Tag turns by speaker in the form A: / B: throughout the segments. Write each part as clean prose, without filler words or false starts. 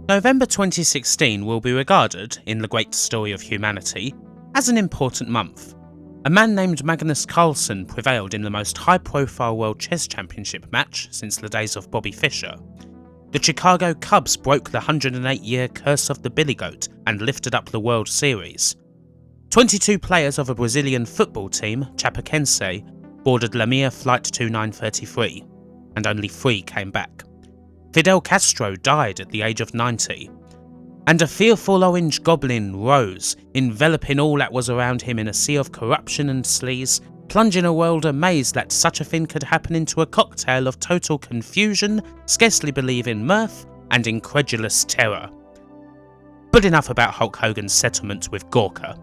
A: November 2016 will be regarded, in the great story of humanity, as an important month. A man named Magnus Carlsen prevailed in the most high-profile World Chess Championship match since the days of Bobby Fischer. The Chicago Cubs broke the 108-year curse of the Billy Goat and lifted up the World Series. 22 players of a Brazilian football team, Chapecoense, boarded Lamia Flight 2933, and only 3 came back. Fidel Castro died at the age of 90, and a fearful orange goblin rose, enveloping all that was around him in a sea of corruption and sleaze, plunging a world amazed that such a thing could happen into a cocktail of total confusion, scarcely believing mirth, and incredulous terror. But enough about Hulk Hogan's settlement with Gorka.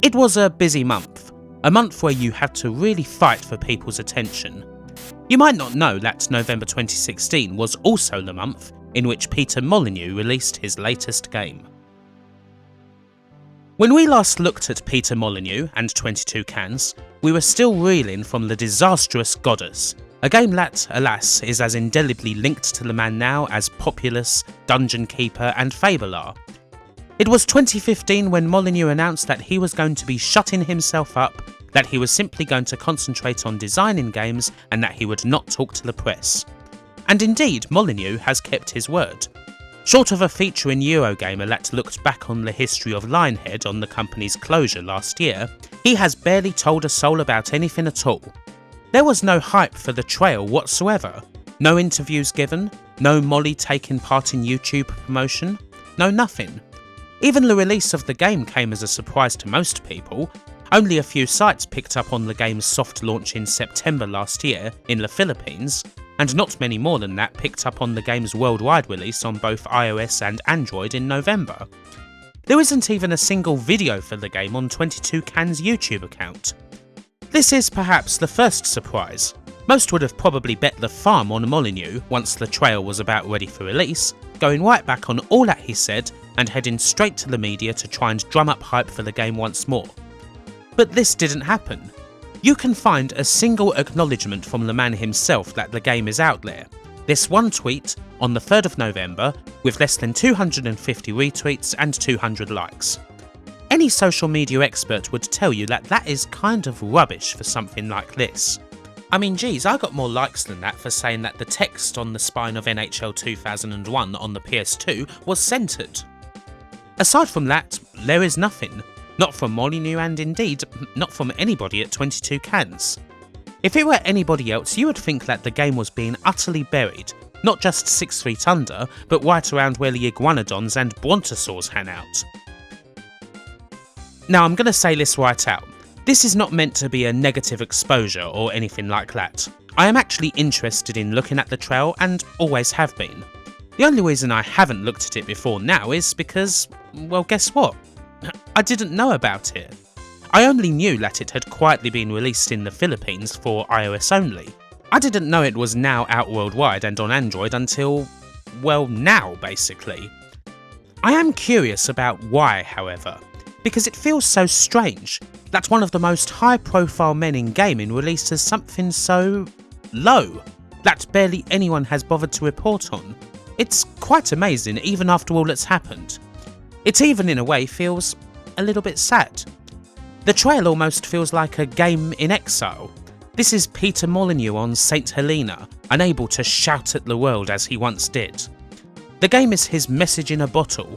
A: It was a busy month, a month where you had to really fight for people's attention. You might not know that November 2016 was also the month in which Peter Molyneux released his latest game. When we last looked at Peter Molyneux and 22 Cans, we were still reeling from the disastrous Goddess, a game that, alas, is as indelibly linked to the man now as Populous, Dungeon Keeper and Fable are. It was 2015 when Molyneux announced that he was going to be shutting himself up, that he was simply going to concentrate on designing games and that he would not talk to the press. And indeed, Molyneux has kept his word. Short of a feature in Eurogamer that looked back on the history of Lionhead on the company's closure last year, he has barely told a soul about anything at all. There was no hype for the trail whatsoever, no interviews given, no Molly taking part in YouTube promotion, no nothing. Even the release of the game came as a surprise to most people. Only a few sites picked up on the game's soft launch in September last year in the Philippines, and not many more than that picked up on the game's worldwide release on both iOS and Android in November. There isn't even a single video for the game on 22 Can's YouTube account. This is perhaps the first surprise. Most would have probably bet the farm on Molyneux once the trail was about ready for release, going right back on all that he said and heading straight to the media to try and drum up hype for the game once more. But this didn't happen. You can find a single acknowledgement from the man himself that the game is out there. This one tweet on the 3rd of November with less than 250 retweets and 200 likes. Any social media expert would tell you that that is kind of rubbish for something like this. I mean, geez, I got more likes than that for saying that the text on the spine of NHL 2001 on the PS2 was centred. Aside from that, there is nothing. Not from Molyneux and indeed, not from anybody at 22 Cans. If it were anybody else, you would think that the game was being utterly buried, not just 6 feet under, but right around where the iguanodons and brontosaurs hang out. Now I'm going to say this right out. This is not meant to be a negative exposure or anything like that. I am actually interested in looking at the trail and always have been. The only reason I haven't looked at it before now is because, well, guess what? I didn't know about it. I only knew that it had quietly been released in the Philippines for iOS only. I didn't know it was now out worldwide and on Android until, well, now basically. I am curious about why, however, because it feels so strange that one of the most high-profile men in gaming releases something so low that barely anyone has bothered to report on. It's quite amazing even after all that's happened. It even in a way feels a little bit sad. The trail almost feels like a game in exile. This is Peter Molyneux on St. Helena, unable to shout at the world as he once did. The game is his message in a bottle.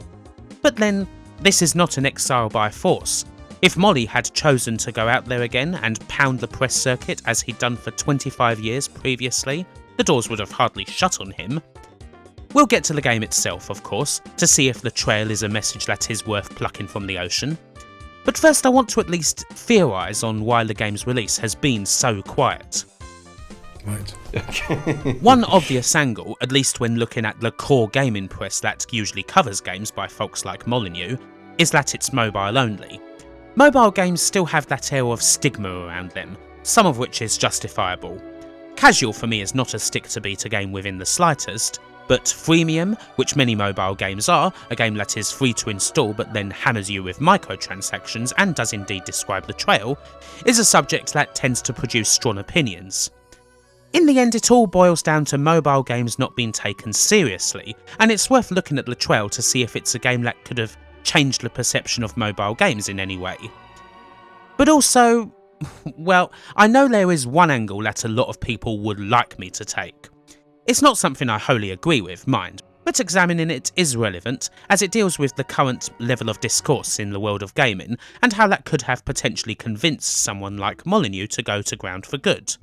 A: But then, this is not an exile by force. If Molly had chosen to go out there again and pound the press circuit as he'd done for 25 years previously, the doors would have hardly shut on him. We'll get to the game itself, of course, to see if the trail is a message that is worth plucking from the ocean. But first I want to at least theorise on why the game's release has been so quiet.
B: Right.
A: One obvious angle, at least when looking at the core gaming press that usually covers games by folks like Molyneux, is that it's mobile only. Mobile games still have that air of stigma around them, some of which is justifiable. Casual for me is not a stick-to-beat game within the slightest, but freemium, which many mobile games are, a game that is free to install but then hammers you with microtransactions and does indeed describe the trail, is a subject that tends to produce strong opinions. In the end, it all boils down to mobile games not being taken seriously, and it's worth looking at the trail to see if it's a game that could have changed the perception of mobile games in any way. But also, well, I know there is one angle that a lot of people would like me to take. It's not something I wholly agree with, mind, but examining it is relevant as it deals with the current level of discourse in the world of gaming and how that could have potentially convinced someone like Molyneux to go to ground for good.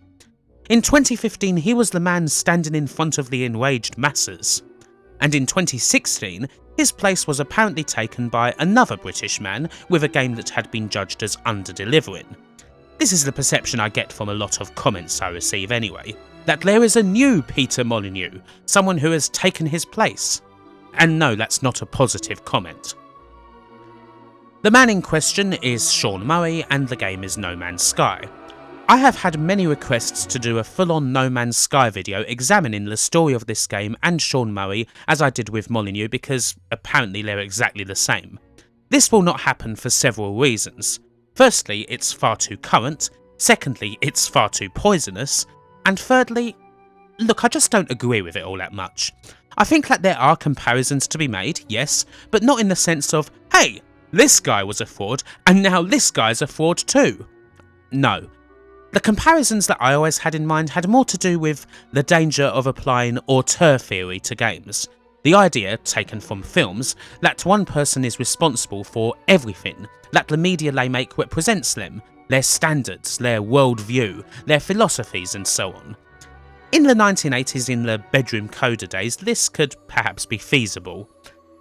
A: In 2015, he was the man standing in front of the enraged masses. And in 2016, his place was apparently taken by another British man with a game that had been judged as under-delivering. This is the perception I get from a lot of comments I receive anyway, that there is a new Peter Molyneux, someone who has taken his place. And no, that's not a positive comment. The man in question is Sean Murray, and the game is No Man's Sky. I have had many requests to do a full-on No Man's Sky video examining the story of this game and Sean Murray as I did with Molyneux, because apparently they're exactly the same. This will not happen for several reasons. Firstly, it's far too current, secondly, it's far too poisonous, and thirdly, look, I just don't agree with it all that much. I think that there are comparisons to be made, yes, but not in the sense of, hey, this guy was a fraud and now this guy's a fraud too. No. The comparisons that I always had in mind had more to do with the danger of applying auteur theory to games. The idea, taken from films, that one person is responsible for everything, that the media they make represents them, their standards, their worldview, their philosophies and so on. In the 1980s, in the bedroom coder days, this could perhaps be feasible.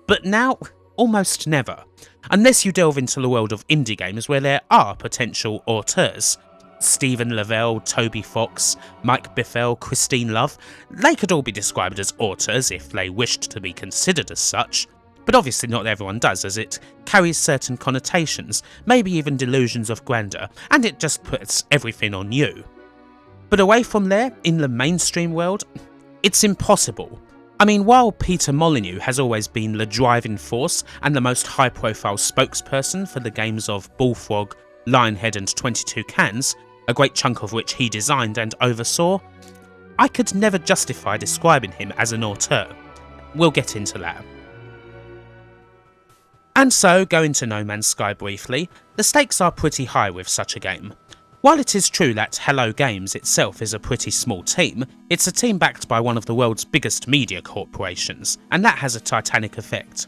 A: But now, almost never. Unless you delve into the world of indie games where there are potential auteurs. Stephen Lavelle, Toby Fox, Mike Biffell, Christine Love, they could all be described as auteurs if they wished to be considered as such, but obviously not everyone does, as it carries certain connotations, maybe even delusions of grandeur, and it just puts everything on you. But away from there, in the mainstream world, it's impossible. I mean, while Peter Molyneux has always been the driving force and the most high-profile spokesperson for the games of Bullfrog, Lionhead and 22 Cans, a great chunk of which he designed and oversaw, I could never justify describing him as an auteur. We'll get into that. And so, going to No Man's Sky briefly, the stakes are pretty high with such a game. While it is true that Hello Games itself is a pretty small team, it's a team backed by one of the world's biggest media corporations, and that has a titanic effect.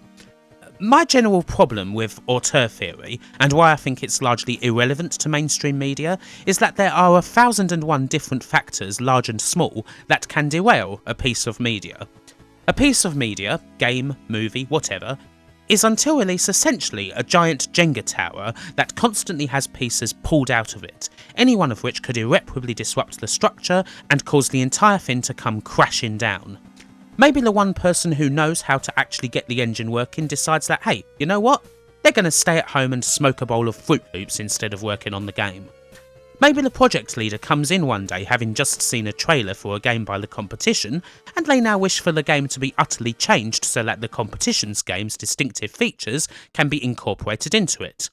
A: My general problem with auteur theory, and why I think it's largely irrelevant to mainstream media, is that there are 1001 different factors, large and small, that can derail a piece of media. A piece of media, game, movie, whatever, is until release essentially a giant Jenga tower that constantly has pieces pulled out of it, any one of which could irreparably disrupt the structure and cause the entire thing to come crashing down. Maybe the one person who knows how to actually get the engine working decides that, hey, you know what? They're going to stay at home and smoke a bowl of Fruit Loops instead of working on the game. Maybe the project leader comes in one day having just seen a trailer for a game by the competition, and they now wish for the game to be utterly changed so that the competition's game's distinctive features can be incorporated into it.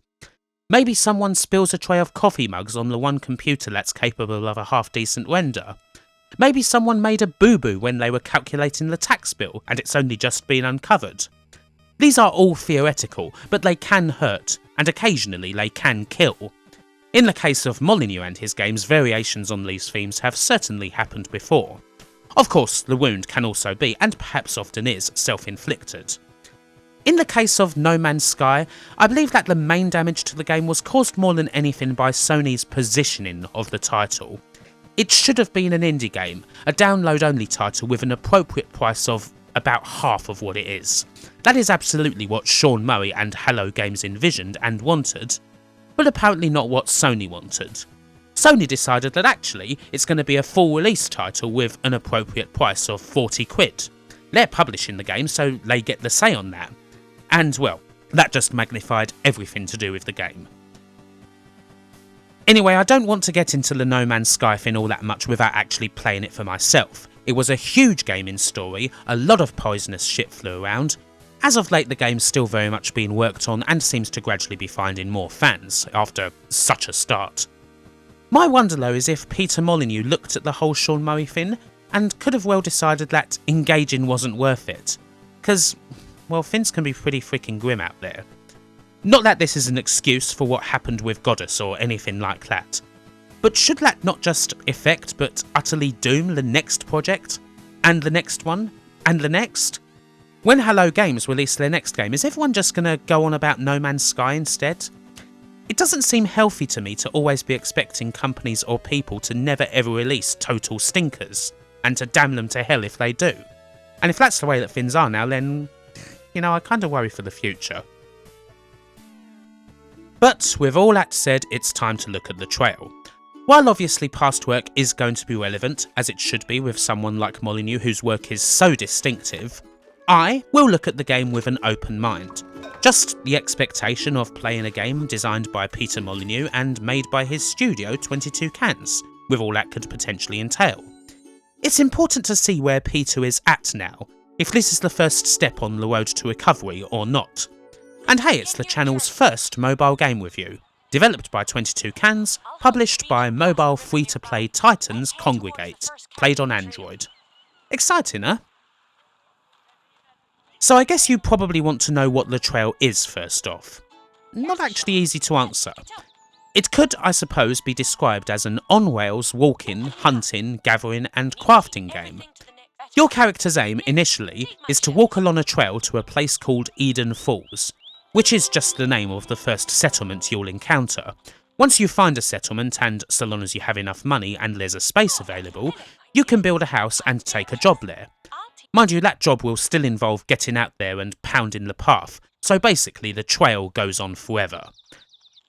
A: Maybe someone spills a tray of coffee mugs on the one computer that's capable of a half-decent render. Maybe someone made a boo-boo when they were calculating the tax bill and it's only just been uncovered. These are all theoretical, but they can hurt, and occasionally they can kill. In the case of Molyneux and his games, variations on these themes have certainly happened before. Of course, the wound can also be, and perhaps often is, self-inflicted. In the case of No Man's Sky, I believe that the main damage to the game was caused more than anything by Sony's positioning of the title. It should have been an indie game, a download-only title with an appropriate price of about half of what it is. That is absolutely what Sean Murray and Hello Games envisioned and wanted, but apparently not what Sony wanted. Sony decided that actually it's going to be a full release title with an appropriate price of 40 quid. They're publishing the game, so they get the say on that. And well, that just magnified everything to do with the game. Anyway, I don't want to get into the No Man's Sky thing all that much without actually playing it for myself. It was a huge gaming story, a lot of poisonous shit flew around. As of late, the game's still very much being worked on and seems to gradually be finding more fans after such a start. My wonder though is if Peter Molyneux looked at the whole Sean Murray thing and could have well decided that engaging wasn't worth it. Because, well, things can be pretty freaking grim out there. Not that this is an excuse for what happened with Goddess or anything like that. But should that not just affect but utterly doom the next project? And the next one? And the next? When Hello Games release their next game, is everyone just gonna go on about No Man's Sky instead? It doesn't seem healthy to me to always be expecting companies or people to never ever release total stinkers, and to damn them to hell if they do. And if that's the way that things are now, then, you know, I kind of worry for the future. But with all that said, it's time to look at the trail. While obviously past work is going to be relevant, as it should be with someone like Molyneux whose work is so distinctive, I will look at the game with an open mind. Just the expectation of playing a game designed by Peter Molyneux and made by his studio 22 Cans, with all that could potentially entail. It's important to see where Peter is at now, if this is the first step on the road to recovery or not. And hey, it's the channel's first mobile game review, developed by 22 Cans, published by mobile free-to-play titans Congregate, played on Android. Exciting, huh? So I guess you probably want to know what the trail is first off. Not actually easy to answer. It could, I suppose, be described as an on-rails walking, hunting, gathering and crafting game. Your character's aim, initially, is to walk along a trail to a place called Eden Falls, which is just the name of the first settlement you'll encounter. Once you find a settlement, and so long as you have enough money and there's a space available, you can build a house and take a job there. Mind you, that job will still involve getting out there and pounding the path, so basically the trail goes on forever.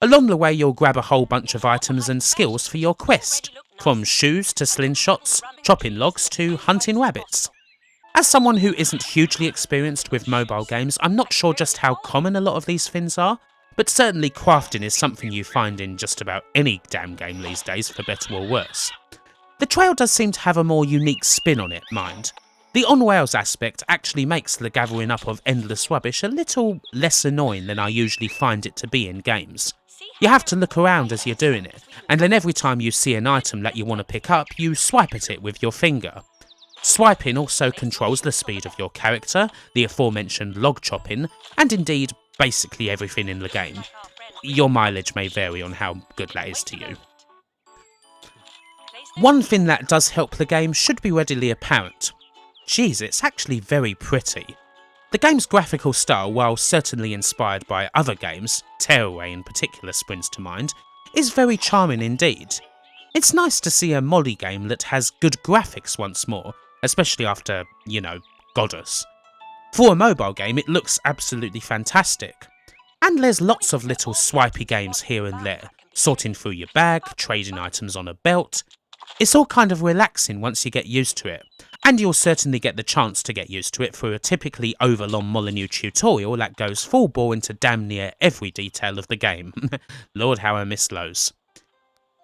A: Along the way you'll grab a whole bunch of items and skills for your quest, from shoes to slingshots, chopping logs to hunting rabbits. As someone who isn't hugely experienced with mobile games, I'm not sure just how common a lot of these things are, but certainly crafting is something you find in just about any damn game these days, for better or worse. The trail does seem to have a more unique spin on it, mind. The on-rails aspect actually makes the gathering up of endless rubbish a little less annoying than I usually find it to be in games. You have to look around as you're doing it, and then every time you see an item that you want to pick up, you swipe at it with your finger. Swiping also controls the speed of your character, the aforementioned log chopping, and indeed basically everything in the game. Your mileage may vary on how good that is to you. One thing that does help the game should be readily apparent. Geez, it's actually very pretty. The game's graphical style, while certainly inspired by other games, Tearaway in particular springs to mind, is very charming indeed. It's nice to see a Molly game that has good graphics once more, especially after, you know, Goddess. For a mobile game, it looks absolutely fantastic. And there's lots of little swipey games here and there, sorting through your bag, trading items on a belt. It's all kind of relaxing once you get used to it, and you'll certainly get the chance to get used to it through a typically overlong Molyneux tutorial that goes full bore into damn near every detail of the game. Lord how I miss those.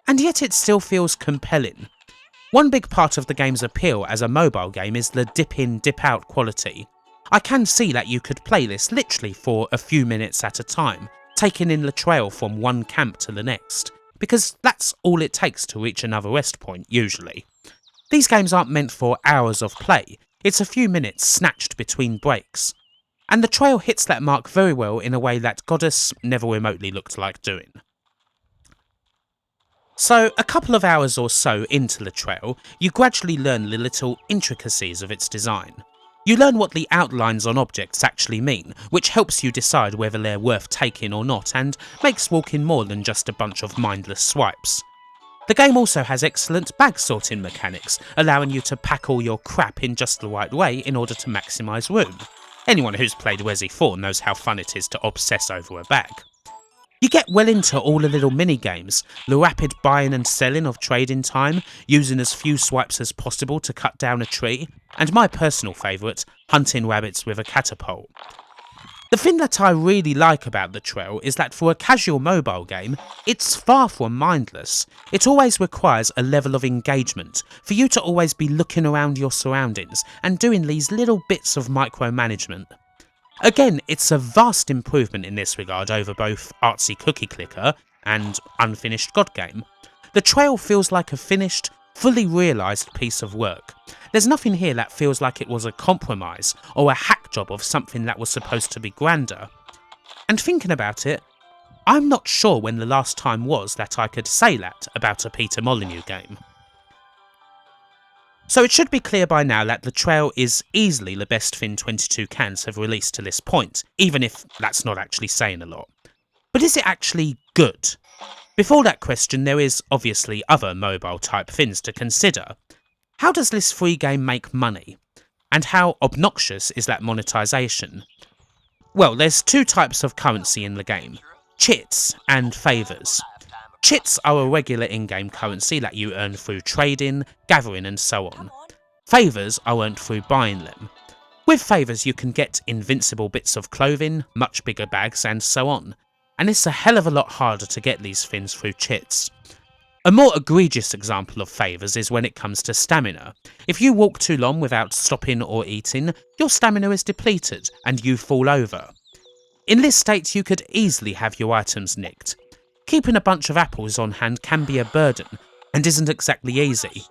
A: And yet it still feels compelling. One big part of the game's appeal as a mobile game is the dip-in, dip-out quality. I can see that you could play this literally for a few minutes at a time, taking in the trail from one camp to the next, because that's all it takes to reach another rest point, usually. These games aren't meant for hours of play, it's a few minutes snatched between breaks. And the trail hits that mark very well in a way that Goddess never remotely looked like doing. So, a couple of hours or so into the trail, you gradually learn the little intricacies of its design. You learn what the outlines on objects actually mean, which helps you decide whether they're worth taking or not, and makes walking more than just a bunch of mindless swipes. The game also has excellent bag sorting mechanics, allowing you to pack all your crap in just the right way in order to maximise room. Anyone who's played Resi 4 knows how fun it is to obsess over a bag. You get well into all the little mini-games, the rapid buying and selling of trading time, using as few swipes as possible to cut down a tree, and my personal favourite, hunting rabbits with a catapult. The thing that I really like about the trail is that for a casual mobile game, it's far from mindless. It always requires a level of engagement, for you to always be looking around your surroundings and doing these little bits of micromanagement. Again, it's a vast improvement in this regard over both Artsy Cookie Clicker and Unfinished God Game. The trail feels like a finished, fully realised piece of work. There's nothing here that feels like it was a compromise or a hack job of something that was supposed to be grander. And thinking about it, I'm not sure when the last time was that I could say that about a Peter Molyneux game. So it should be clear by now that the trail is easily the best thing 22 Cans have released to this point, even if that's not actually saying a lot. But is it actually good? Before that question, there is obviously other mobile type things to consider. How does this free game make money? And how obnoxious is that monetization? Well, there's two types of currency in the game: chits and favours. Chits are a regular in-game currency that you earn through trading, gathering and so on. Favours are earned through buying them. With favours you can get invincible bits of clothing, much bigger bags and so on. And it's a hell of a lot harder to get these things through chits. A more egregious example of favours is when it comes to stamina. If you walk too long without stopping or eating, your stamina is depleted and you fall over. In this state you could easily have your items nicked. Keeping a bunch of apples on hand can be a burden and isn't exactly easy.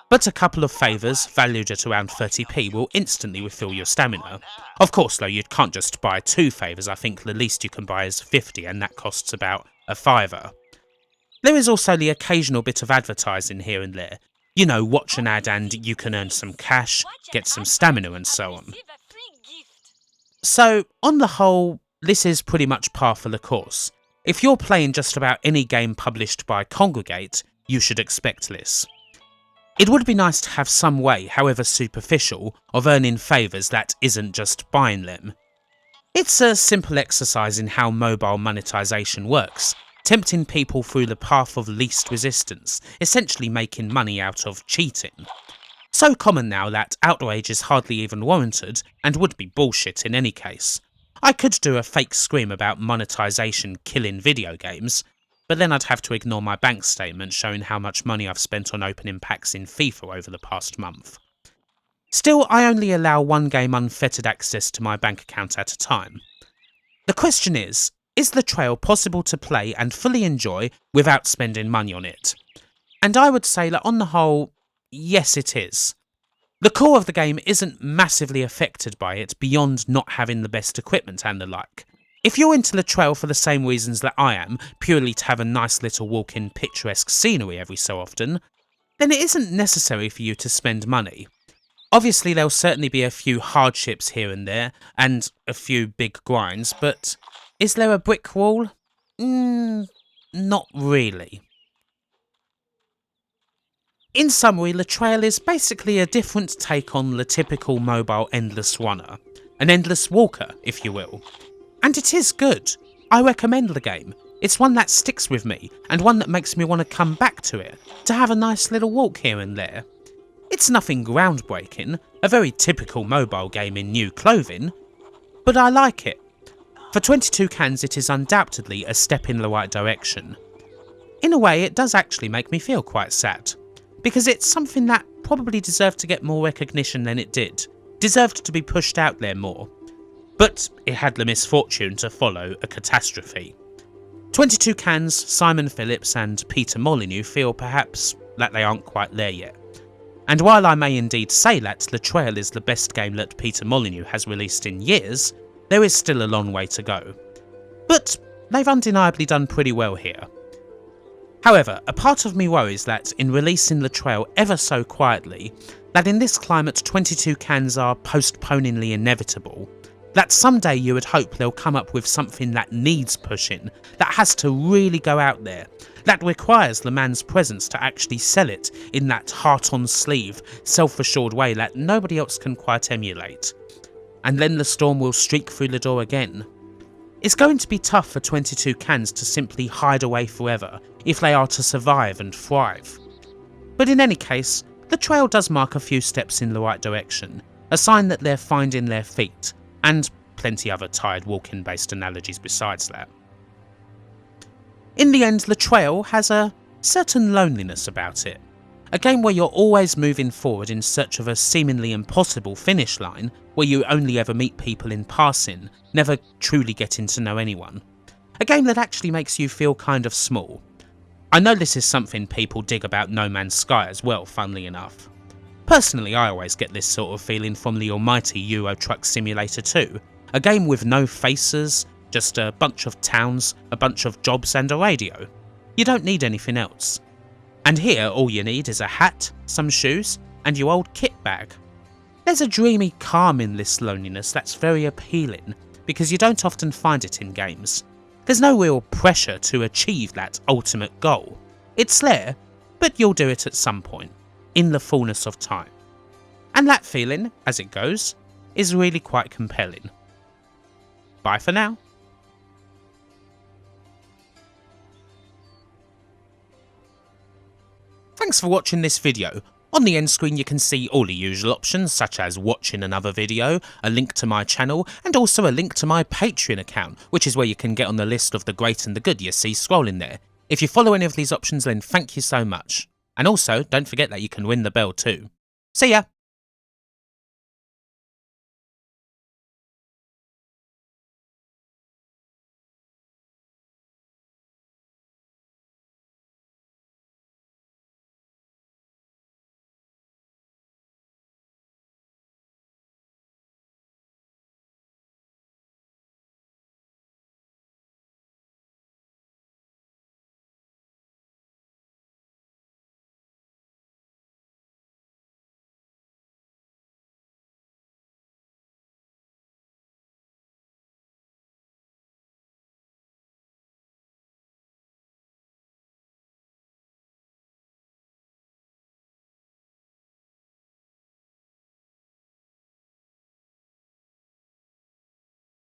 A: But a couple of favours, valued at around 30p, will instantly refill your stamina. Of course though, you can't just buy 2 favours. I think the least you can buy is 50 and that costs about a £5. There is also the occasional bit of advertising here and there. You know, watch an ad and you can earn some cash, get some stamina and so on. So, on the whole, this is pretty much par for the course. If you're playing just about any game published by Congregate, you should expect this. It would be nice to have some way, however superficial, of earning favours that isn't just buying them. It's a simple exercise in how mobile monetization works, tempting people through the path of least resistance, essentially making money out of cheating. So common now that outrage is hardly even warranted, and would be bullshit in any case. I could do a fake scream about monetization killing video games, but then I'd have to ignore my bank statement showing how much money I've spent on opening packs in FIFA over the past month. Still, I only allow one game unfettered access to my bank account at a time. The question is the trail possible to play and fully enjoy without spending money on it? And I would say that on the whole, yes it is. The core of the game isn't massively affected by it beyond not having the best equipment and the like. If you're into the trail for the same reasons that I am, purely to have a nice little walk in picturesque scenery every so often, then it isn't necessary for you to spend money. Obviously there'll certainly be a few hardships here and there, and a few big grinds, but is there a brick wall? Not really. In summary, the trail is basically a different take on the typical mobile endless runner. An endless walker, if you will. And it is good. I recommend the game. It's one that sticks with me, and one that makes me want to come back to it, to have a nice little walk here and there. It's nothing groundbreaking, a very typical mobile game in new clothing, but I like it. For 22 Cans it is undoubtedly a step in the right direction. In a way it does actually make me feel quite sad, because it's something that probably deserved to get more recognition than it did, deserved to be pushed out there more. But it had the misfortune to follow a catastrophe. 22 Cans, Simon Phillips and Peter Molyneux feel perhaps that they aren't quite there yet. And while I may indeed say that the trail is the best game that Peter Molyneux has released in years, there is still a long way to go. But they've undeniably done pretty well here. However, a part of me worries that in releasing the trail ever so quietly, that in this climate 22 Cans are postponingly inevitable. That someday you would hope they'll come up with something that needs pushing, that has to really go out there, that requires the man's presence to actually sell it in that heart-on-sleeve, self-assured way that nobody else can quite emulate. And then the storm will streak through the door again. It's going to be tough for 22 Cans to simply hide away forever if they are to survive and thrive. But in any case, the trail does mark a few steps in the right direction, a sign that they're finding their feet, and plenty other tired walking based analogies besides that. In the end, the trail has a certain loneliness about it. A game where you're always moving forward in search of a seemingly impossible finish line, where you only ever meet people in passing, never truly getting to know anyone. A game that actually makes you feel kind of small. I know this is something people dig about No Man's Sky as well, funnily enough. Personally, I always get this sort of feeling from the almighty Euro Truck Simulator 2, a game with no faces, just a bunch of towns, a bunch of jobs and a radio. You don't need anything else. And here all you need is a hat, some shoes, and your old kit bag. There's a dreamy calm in this loneliness that's very appealing, because you don't often find it in games. There's no real pressure to achieve that ultimate goal. It's there, but you'll do it at some point, in the fullness of time. And that feeling, as it goes, is really quite compelling. Bye for now. Thanks for watching this video. On the end screen you can see all the usual options such as watching another video, a link to my channel, and also a link to my Patreon account, which is where you can get on the list of the great and the good you see scrolling there. If you follow any of these options then thank you so much. And also don't forget that you can ring the bell too. See ya!